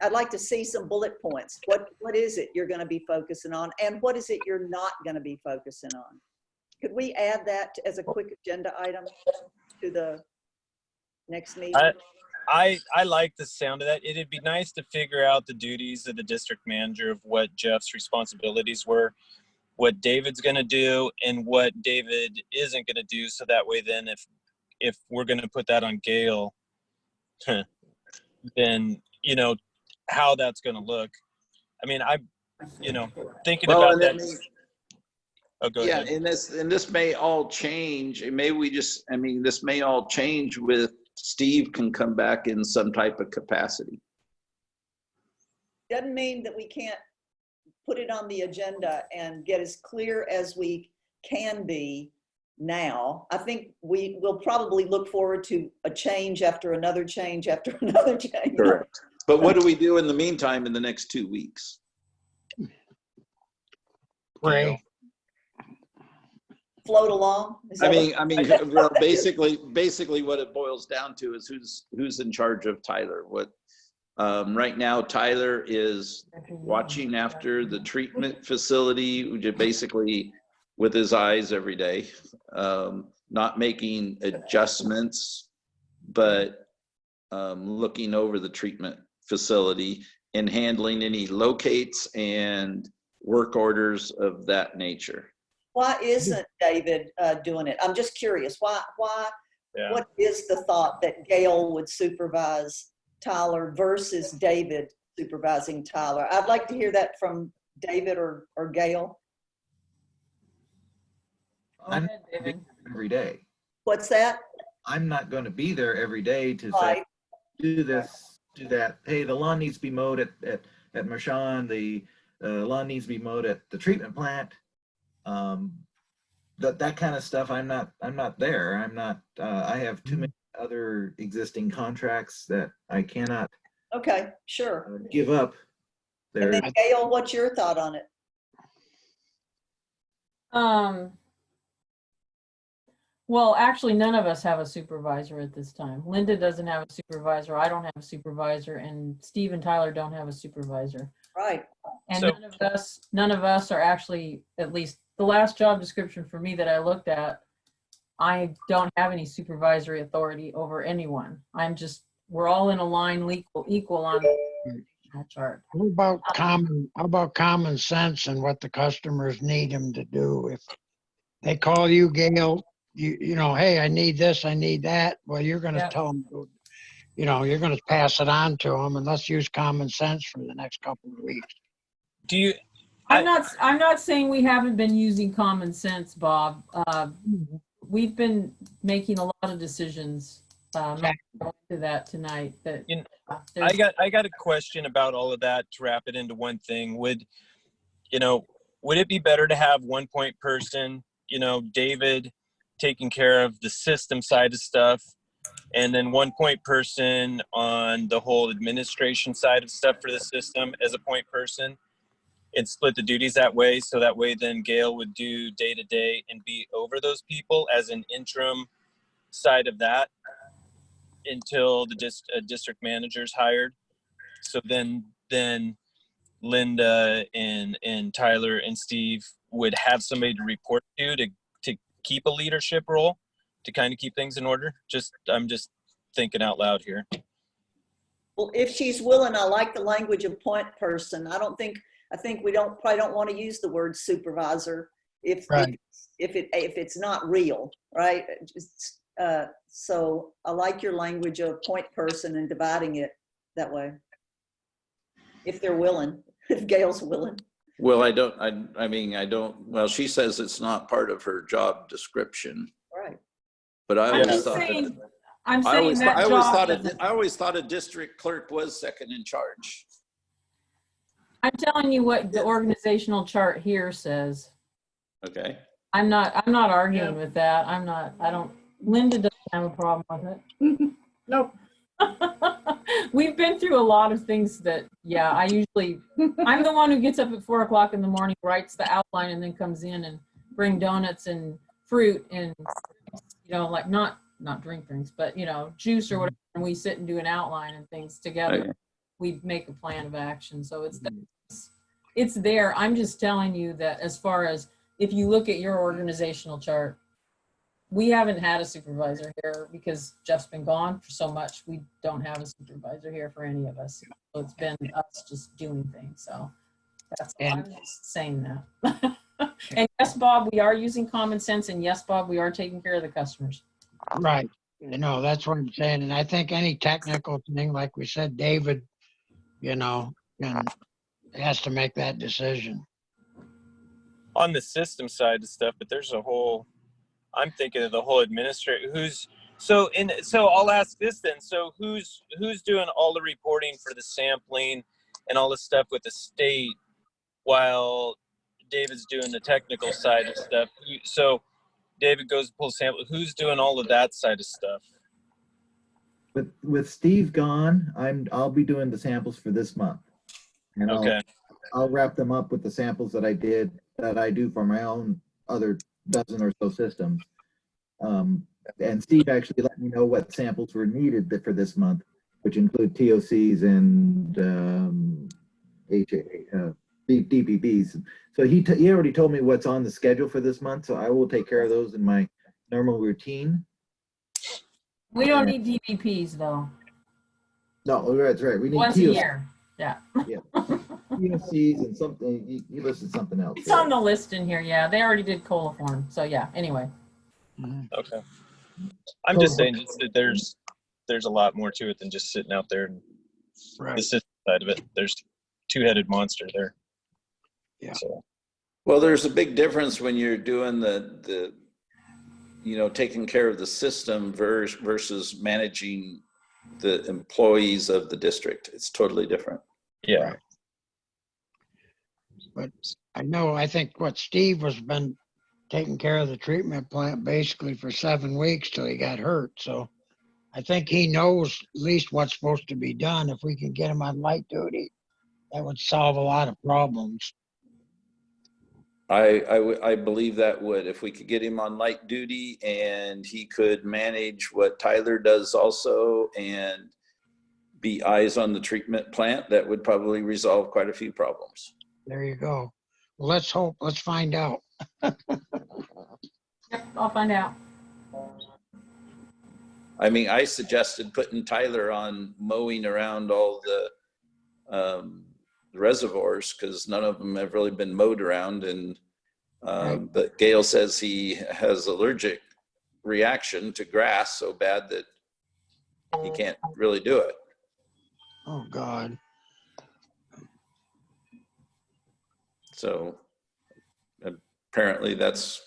I'd like to see some bullet points. What is it you're going to be focusing on, and what is it you're not going to be focusing on? Could we add that as a quick agenda item to the next meeting? I like the sound of that. It'd be nice to figure out the duties of the district manager of what Jeff's responsibilities were, what David's going to do, and what David isn't going to do. So that way, then if we're going to put that on Gail, then how that's going to look. I mean, thinking Well, about and that. then, Oh, go yeah, ahead. and this may all change. And maybe this may all change with Steve can come back in some type of capacity. Doesn't mean that we can't put it on the agenda and get as clear as we can be now. I think we will probably look forward to a change after another change after another change. Correct. But what do we do in the meantime in the next 2 weeks? Pray. Float along? Is I that mean, well, basically what it boils down to is who's in charge of Tyler. Right now, Tyler is watching after the treatment facility, which is basically with his eyes every day, not making adjustments, but looking over the treatment facility and handling any locates and work orders of that nature. Why isn't David doing it? I'm just curious. Why? Yeah. What is the thought that Gail would supervise Tyler versus David supervising Tyler? I'd like to hear that from David or Gail. Go ahead, David. Every day. What's that? I'm not going to be there every day to Right. say, do this, do that. Hey, the lawn needs to be mowed at Marchand. The lawn needs to be mowed at the treatment plant. That kind of stuff. I'm not there. I'm not. I have too many other existing contracts that I cannot Okay, sure. give up. And There. then Gail, what's your thought on it? Well, actually, none of us have a supervisor at this time. Linda doesn't have a supervisor. I don't have a supervisor, and Steve and Tyler don't have a supervisor. Right. And So- none of us are actually, at least the last job description for me that I looked at, I don't have any supervisory authority over anyone. We're all in a line equal on the chart. How about common sense and what the customers need them to do? If they call you, Gail, hey, I need this, I need that. Well, you're going to Yeah. tell them, you're going to pass it on to them, and let's use common sense for the next couple of weeks. Do you? I'm not saying we haven't been using common sense, Bob. We've been making a lot of decisions. Not going into that tonight. I got a question about all of that to wrap it into one thing. Would it be better to have one point person, David taking care of the system side of stuff, and then one point person on the whole administration side of stuff for the system as a point person, and split the duties that way? So that way then Gail would do day to day and be over those people as an interim side of that until the district manager's hired. So then Linda and Tyler and Steve would have somebody to report to keep a leadership role, to kind of keep things in order. I'm just thinking out loud here. Well, if she's willing, I like the language of point person. I think we probably don't want to use the word supervisor if it's not real, right? So I like your language of point person and dividing it that way. If they're willing, if Gail's willing. Well, well, she says it's not part of her job description, Right. but I I'm always just thought saying, that, I'm saying that job. I always thought a district clerk was second in charge. I'm telling you what the organizational chart here says. Okay. I'm not arguing with that. Linda doesn't have a problem with it. Nope. We've been through a lot of things that, I'm the one who gets up at 4 o'clock in the morning, writes the outline, and then comes in and bring donuts and fruit and, like not drink drinks, but, juice or whatever. And we sit and do an outline and things together. Okay. We make a plan of action. So it's there. I'm just telling you that as far as if you look at your organizational chart, we haven't had a supervisor here because Jeff's been gone for so much. We don't have a supervisor here for any of us. So it's been us just doing things. So that's, I'm just saying that. And yes, Bob, we are using common sense. And yes, Bob, we are taking care of the customers. Right. You know, that's what I'm saying. And I think any technical thing, like we said, David, you know, has to make that decision. On the system side of stuff, but there's a whole, I'm thinking of the whole administrator so I'll ask this then. So who's doing all the reporting for the sampling and all the stuff with the state while David's doing the technical side of stuff? So David goes and pulls sample. Who's doing all of that side of stuff? With Steve gone, I'll be doing the samples for this month. And Okay. I'll wrap them up with the samples that I do for my own other dozen or so systems. And Steve actually let me know what samples were needed for this month, which include TOCs and DPPs. So he already told me what's on the schedule for this month, so I will take care of those in my normal routine. We don't need DVPs though. No, that's right. We need Once a TOCs. year. Yeah. Yeah. TOCs and something, you listed something else. It's on the list in here. Yeah. They already did coliform. So yeah, anyway. Okay. I'm just saying that there's a lot more to it than just sitting out there and the system side of it. There's two-headed monster there. Yeah. So. Well, there's a big difference when you're doing the taking care of the system versus managing the employees of the district. It's totally different. Yeah. Right. But I think what Steve was been taking care of the treatment plant basically for 7 weeks till he got hurt. So I think he knows at least what's supposed to be done. If we can get him on light duty, that would solve a lot of problems. I believe that would, if we could get him on light duty and he could manage what Tyler does also and be eyes on the treatment plant, that would probably resolve quite a few problems. There you go. Well, let's hope. Let's find out. Yep, I'll find out. I mean, I suggested putting Tyler on mowing around all the reservoirs because none of them have really been mowed around, and but Gail says he has allergic reaction to grass so bad that he can't really do it. Oh God. So apparently that's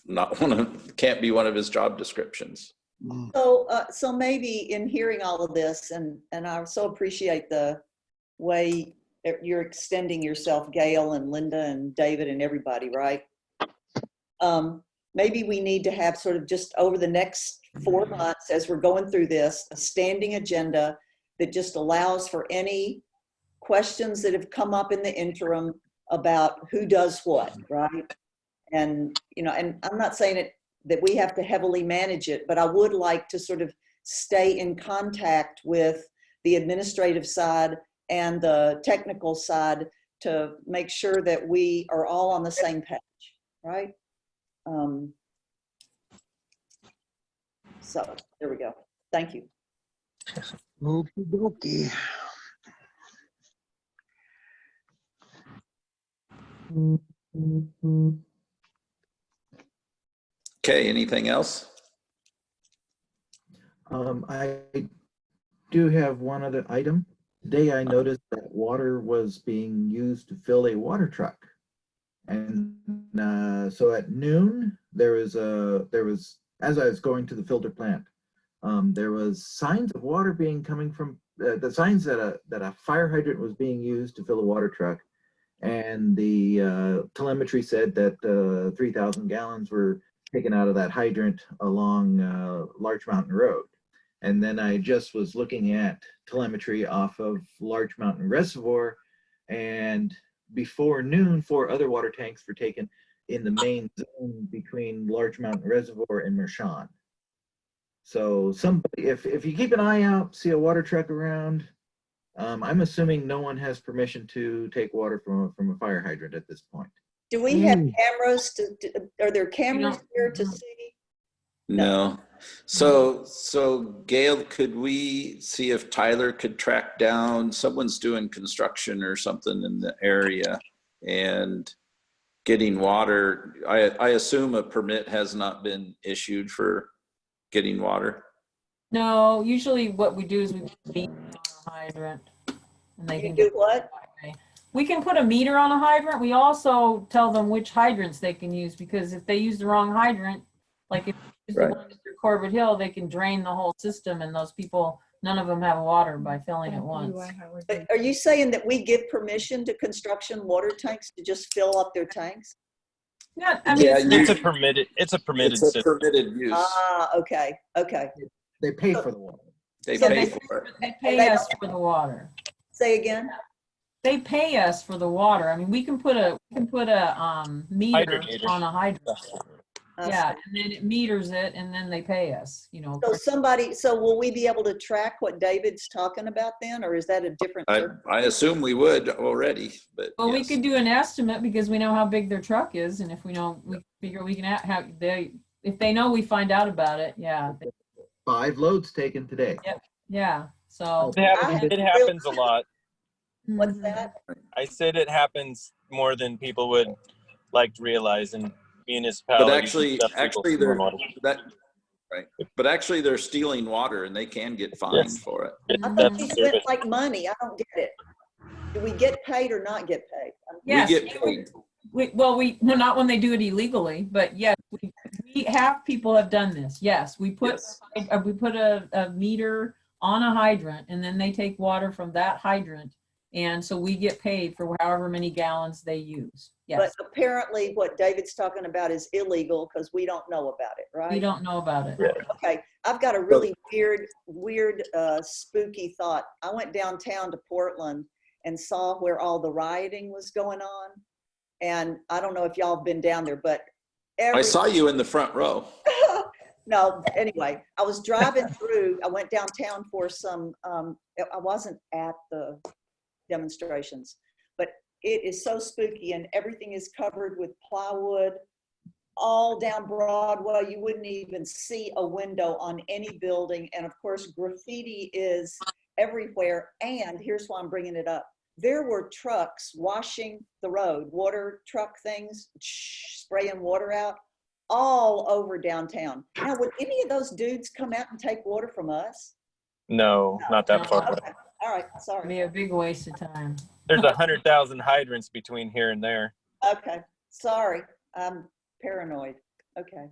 not can't be one of his job descriptions. So maybe in hearing all of this, and I so appreciate the way you're extending yourself, Gail and Linda and David and everybody, right? Maybe we need to have sort of just over the next 4 months as we're going through this, a standing agenda that just allows for any questions that have come up in the interim about who does what, right? And, and I'm not saying that we have to heavily manage it, but I would like to sort of stay in contact with the administrative side and the technical side to make sure that we are all on the same page, right? So there we go. Thank you. Okie dokie. Okay, anything else? I do have one other item. Today I noticed that water was being used to fill a water truck. And so at noon, there was, as I was going to the filter plant, there was signs of water coming from, the signs that a fire hydrant was being used to fill a water truck. And the telemetry said that 3,000 gallons were taken out of that hydrant along Larch Mountain Road. And then I just was looking at telemetry off of Larch Mountain Reservoir, and before noon, 4 other water tanks were taken in the main zone between Larch Mountain Reservoir and Mershon. So somebody, if you keep an eye out, see a water truck around, I'm assuming no one has permission to take water from a fire hydrant at this point. Do we have cameras are there cameras here to see? No. So Gail, could we see if Tyler could track down, someone's doing construction or something in the area and getting water? I assume a permit has not been issued for getting water. No, usually what we do is we put a meter on a hydrant. And they You can do get what? We can put a meter on a hydrant. We also tell them which hydrants they can use, because if they use the wrong hydrant, like if you use the Right. one through Corbett Hill, they can drain the whole system, and those people, none of them have water by filling it once. But are you saying that we give permission to construction water tanks to just fill up their tanks? Yeah, I mean, Yeah, it's It's a permitted It's a system. permitted use. Ah, okay, okay. They pay for the water. They So pay they- for it. they pay they us for the water. Say again? They pay us for the water. I mean, we can put a meter Hydrant. on a hydrant. I Yeah, see. and then it meters it, and then they pay us, you know. So will we be able to track what David's talking about then, or is that a different? I assume we would already, but Well, we yes. could do an estimate because we know how big their truck is, and if we know, we figure we can have if they know, we find out about it. Yeah, 5 loads taken today. yeah. So It happens a lot. What's mhm. that? I said it happens more than people would like to realize in municipalities. But and actually, stuff, people actually, steal they're water. right. But actually, they're stealing water, and they can get fined Yes. for it. I thought That's you the spent service. like money. I don't get it. Do we get paid or not get paid? Yes, We get paid. no, not when they do it illegally, but yes, we have people have done this. Yes, we put Yes. a meter on a hydrant, and then they take water from that hydrant, and so we get paid for however many gallons they use. But Yes, apparently what David's talking about is illegal because we don't know about it, we right? don't know about it. Okay, I've got a really weird, spooky thought. I went downtown to Portland and saw where all the rioting was going on. And I don't know if y'all have been down there, but I saw you in the front row. No, anyway, I was driving through, I went downtown for some, I wasn't at the demonstrations, but it is so spooky and everything is covered with plywood all down Broadway. You wouldn't even see a window on any building. And of course, graffiti is everywhere. And here's why I'm bringing it up. There were trucks washing the road, water truck things, spraying water out all over downtown. Now, would any of those dudes come out and take water from us? No, not that No. far away. Okay, all right, It'd sorry. be a big waste of time. There's 100,000 hydrants between here and there. Okay, sorry, I'm paranoid. Okay.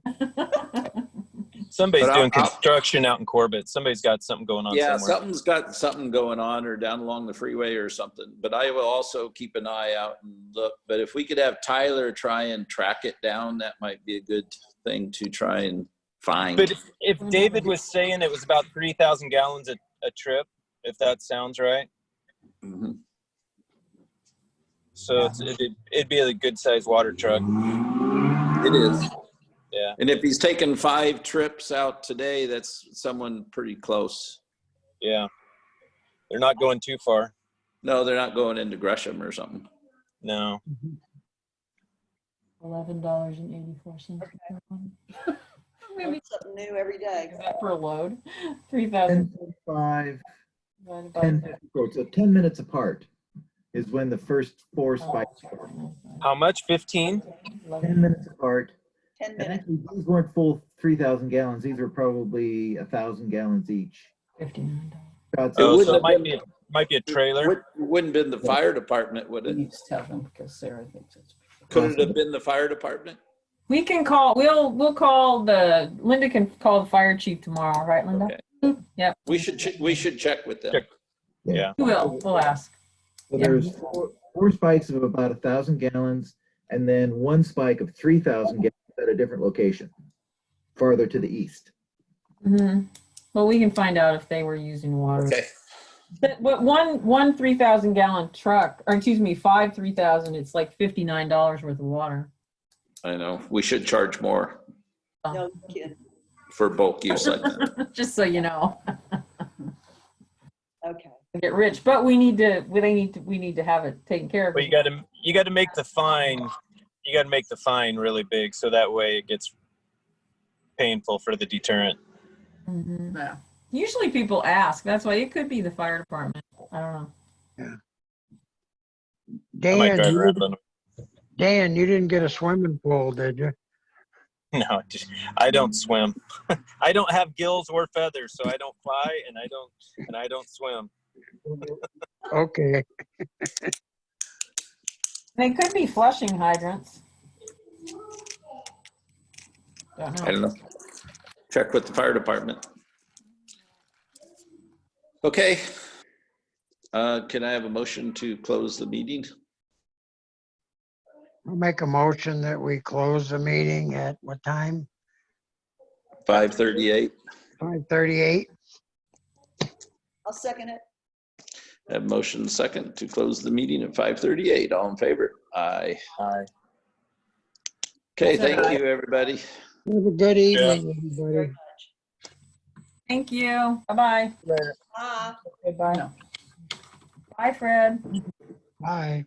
Somebody's But doing I'll- construction out in Corbett. Somebody's got something going on Yeah, somewhere. something's got something going on or down along the freeway or something. But I will also keep an eye out and look. But if we could have Tyler try and track it down, that might be a good thing to try and find. But if David was saying it was about 3,000 gallons a trip, if that sounds right. Mhm. So it'd be a good sized water truck. It is. Yeah. And if he's taken 5 trips out today, that's someone pretty close. Yeah. They're not going too far. No, they're not going into Gresham or something. No. $11.84. Learn something new every day. Is that for a load? 3,000. 10:05, divided by 10:54. So 10 minutes apart is when the first 4 spikes were. How much? 15? 10 minutes apart. 10 And minutes. actually, these weren't full 3,000 gallons. These were probably 1,000 gallons each. $59. God, It Oh, wouldn't so have it might be a trailer. Wouldn't have been the fire department, would You it? need to tell them because Sarah thinks it's. Could it have been the fire department? We can call, we'll call Linda can call the fire chief tomorrow, right, Linda? Okay. Yep. We should check with them. Check. Yeah. We'll ask. So Yeah. there's four spikes of about 1,000 gallons, and then 1 spike of 3,000 gallons at a different location, farther to the east. Mm-hmm. Well, we can find out if they were using water. Okay. But one 3,000 gallon truck, or excuse me, 5 3,000, it's like $59 worth of water. I know. We should charge more No kidding. for bulk use like that. Just so you know. Okay. Get rich, but we need to have it taken care of. But you got to make the fine. You got to make the fine really big so that way it gets painful for the deterrent. Mhm. Yeah. Usually people ask. That's why it could be the fire department. I don't know. I might Dan, drive around on Dan, you didn't get a swimming pool, did you? No, I don't swim. I don't have gills or feathers, so I don't fly and I don't swim. Okay. They could be flushing hydrants. Don't know. I don't know. Check with the fire department. Okay. Can I have a motion to close the meeting? I'll make a motion that we close the meeting at what time? 5:38. 5:38. I'll second it. Have motion second to close the meeting at 5:38. All in favor? Aye. Aye. Okay, Said thank aye. you, everybody. Have a good evening, Very everybody. much. Thank you. Bye-bye. Ah. Okay, bye. No. Bye, Fred. Bye.